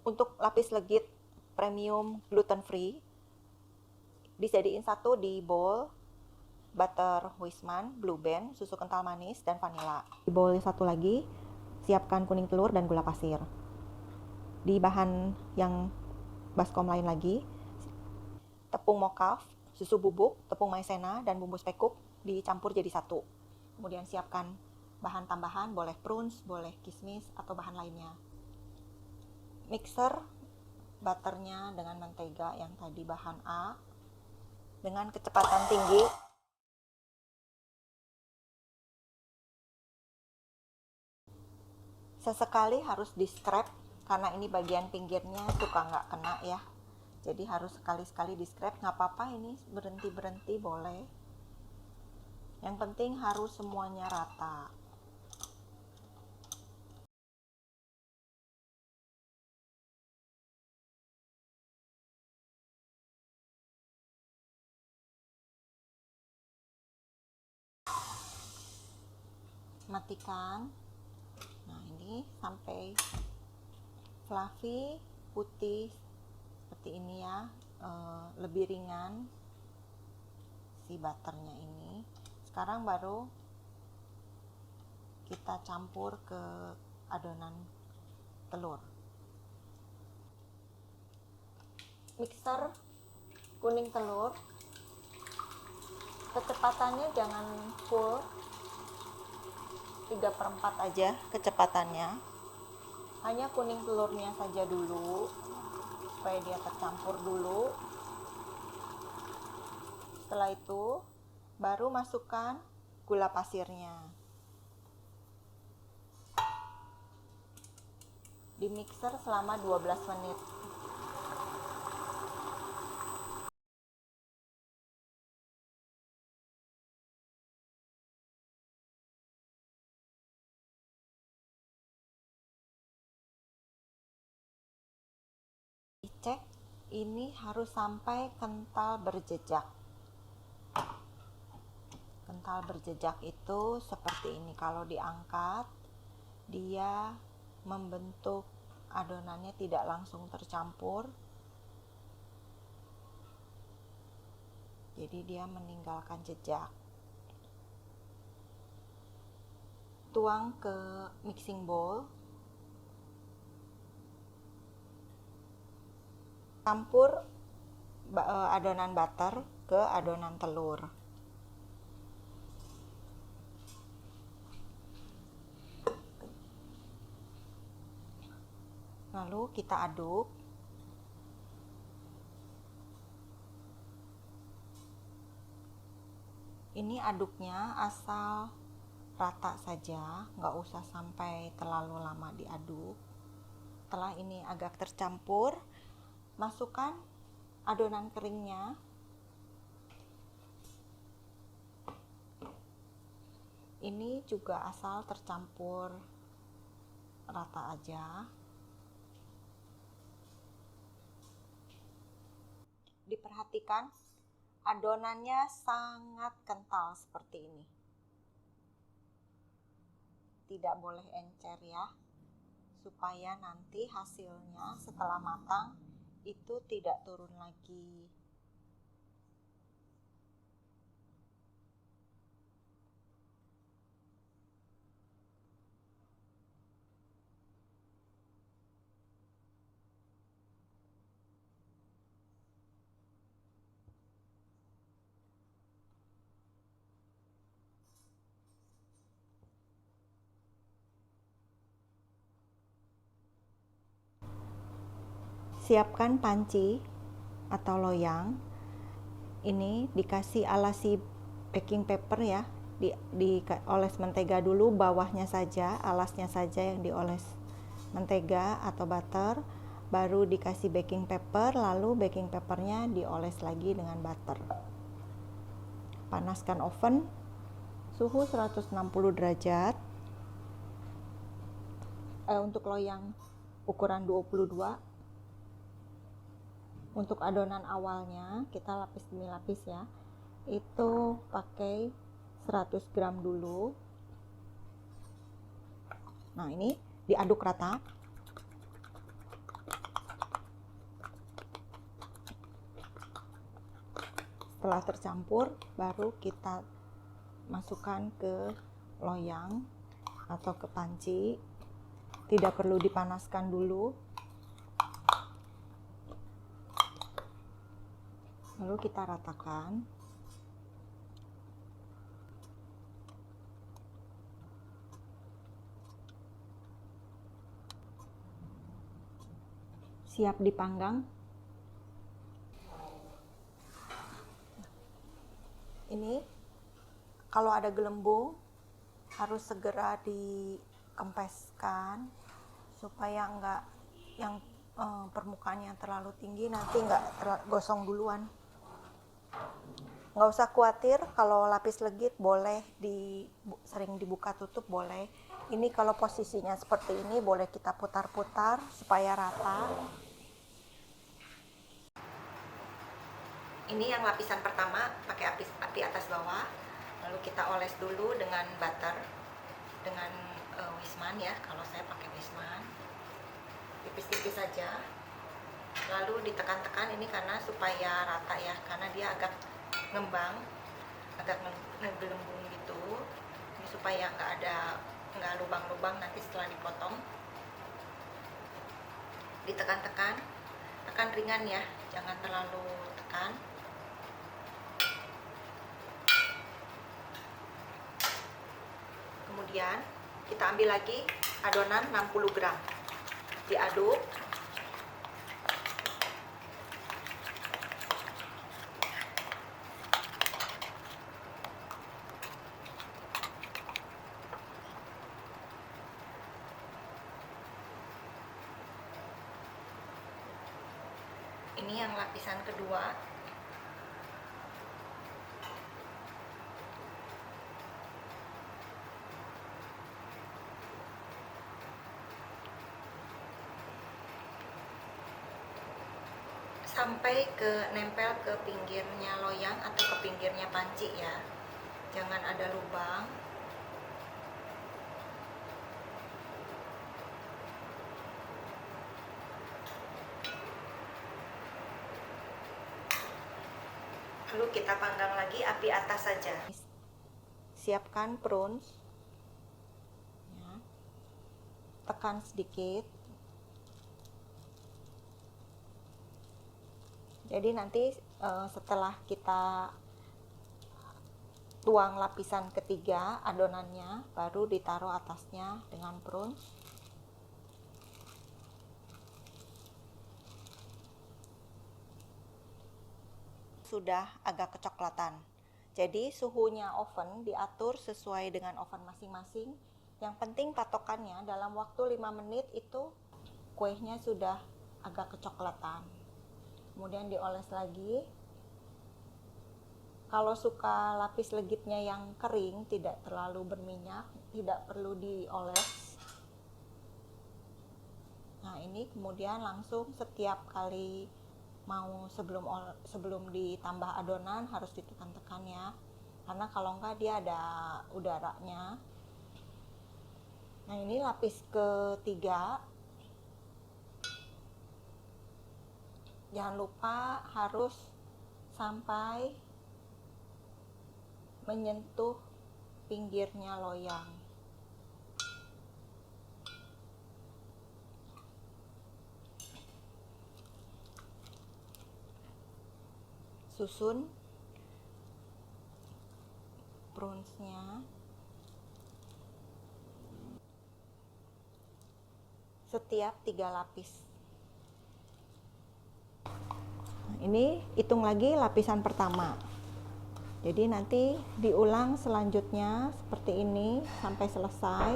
Untuk lapis legit premium gluten free, dijadiin satu di bowl, butter Wisman, Blue Band, susu kental manis, dan vanila. Di bowl satu lagi, siapkan kuning telur dan gula pasir. Di bahan yang baskom lain lagi, tepung mocaf, susu bubuk, tepung maizena, dan bumbu spekuk dicampur jadi satu. Kemudian siapkan bahan tambahan, boleh prunes, boleh kismis, atau bahan lainnya. Mixer butternya dengan mentega yang tadi bahan A dengan kecepatan tinggi. Sesekali harus di scrap karena ini bagian pinggirnya suka nggak kena ya. Jadi harus sekali-sekali di scrap, nggak apa-apa ini berhenti-berhenti boleh. Yang penting harus semuanya rata. Matikan. Nah ini sampai fluffy, putih seperti ini ya, lebih ringan si butternya ini. Sekarang baru kita campur ke adonan telur. Mixer kuning telur, kecepatannya jangan full, 3/4 aja kecepatannya, hanya kuning telurnya saja dulu supaya dia tercampur dulu. Setelah itu baru masukkan gula pasirnya, di mixer selama 12 menit. Dicek ini harus sampai kental berjejak. Kental berjejak itu seperti ini, kalau diangkat dia membentuk adonannya tidak langsung tercampur, jadi dia meninggalkan jejak. Tuang ke mixing bowl, campur adonan butter ke adonan telur. Lalu kita aduk. Ini aduknya asal rata saja, nggak usah sampai terlalu lama diaduk. Setelah ini agak tercampur, masukkan adonan keringnya. Ini juga asal tercampur rata aja. Diperhatikan adonannya sangat kental seperti ini. Tidak boleh encer ya, supaya nanti hasilnya setelah matang itu tidak turun lagi. Siapkan panci atau loyang. Ini dikasih alasi baking paper ya, dioles mentega dulu, bawahnya saja, alasnya saja yang dioles mentega atau butter, baru dikasih baking paper, lalu baking papernya dioles lagi dengan butter. Panaskan oven suhu 160 derajat. Untuk loyang ukuran 22. Untuk adonan awalnya kita lapis demi lapis ya, itu pakai 100 gram dulu. Nah ini diaduk rata. Setelah tercampur, baru kita masukkan ke loyang atau ke panci. Tidak perlu dipanaskan dulu. Lalu kita ratakan. Siap dipanggang. Ini kalau ada gelembung harus segera dikempeskan supaya enggak yang permukaannya terlalu tinggi, nanti enggak gosong duluan. Nggak usah khawatir kalau lapis legit, boleh sering dibuka tutup boleh. Ini kalau posisinya seperti ini boleh kita putar-putar supaya rata. Ini yang lapisan pertama pakai api atas bawah, lalu kita oles dulu dengan butter, dengan Wisman ya, kalau saya pakai Wisman, tipis-tipis saja. Lalu ditekan-tekan ini karena supaya rata ya, karena dia agak ngembang, agak ngegelembung gitu. Ini supaya nggak lubang-lubang nanti setelah dipotong. Ditekan-tekan, tekan ringan ya, jangan terlalu tekan. Kemudian kita ambil lagi adonan 60 gram, diaduk. Ini yang lapisan kedua. Sampai nempel ke pinggirnya loyang atau ke pinggirnya panci ya, jangan ada lubang. Lalu kita panggang lagi api atas saja. Siapkan prunes ya. Tekan sedikit. Jadi nanti setelah kita tuang lapisan ketiga adonannya, baru ditaruh atasnya dengan prunes. Sudah agak kecoklatan. Jadi suhunya oven diatur sesuai dengan oven masing-masing. Yang penting patokannya dalam waktu 5 menit itu kuenya sudah agak kecoklatan. Kemudian dioles lagi. Kalau suka lapis legitnya yang kering, tidak terlalu berminyak, tidak perlu dioles. Nah, ini kemudian langsung setiap kali mau sebelum ditambah adonan harus ditekan-tekan ya. Karena kalau enggak dia ada udaranya. Nah, ini lapis ketiga. Jangan lupa harus sampai menyentuh pinggirnya loyang. Susun prunesnya setiap 3 lapis. Ini hitung lagi lapisan pertama. Jadi nanti diulang selanjutnya seperti ini sampai selesai.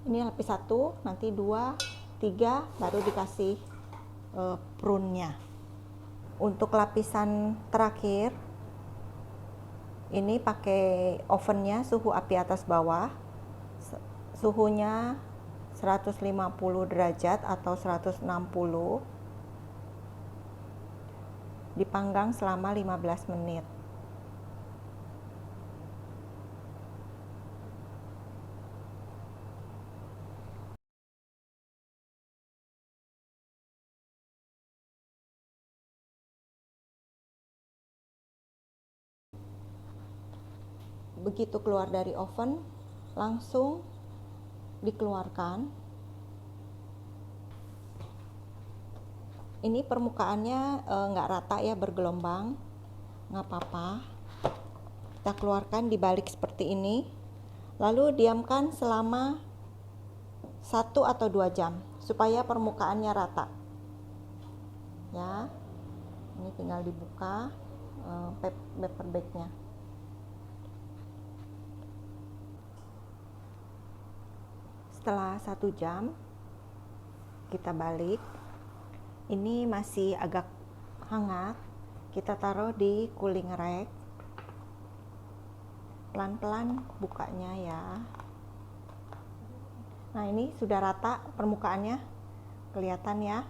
Ini lapis 1, nanti 2, 3 baru dikasih prune-nya. Untuk lapisan terakhir ini pakai ovennya suhu api atas bawah. Suhunya 150 derajat atau 160. Dipanggang selama 15 menit. begitu keluar dari oven langsung dikeluarkan. Ini permukaannya nggak rata ya, bergelombang, nggak apa-apa. Kita keluarkan, dibalik seperti ini, lalu diamkan selama 1 atau 2 jam supaya permukaannya rata ya. Ini tinggal dibuka paper bagnya. Setelah 1 jam kita balik, ini masih agak hangat, kita taruh di cooling rack. Pelan-pelan bukanya ya. Nah, ini sudah rata permukaannya, kelihatan ya.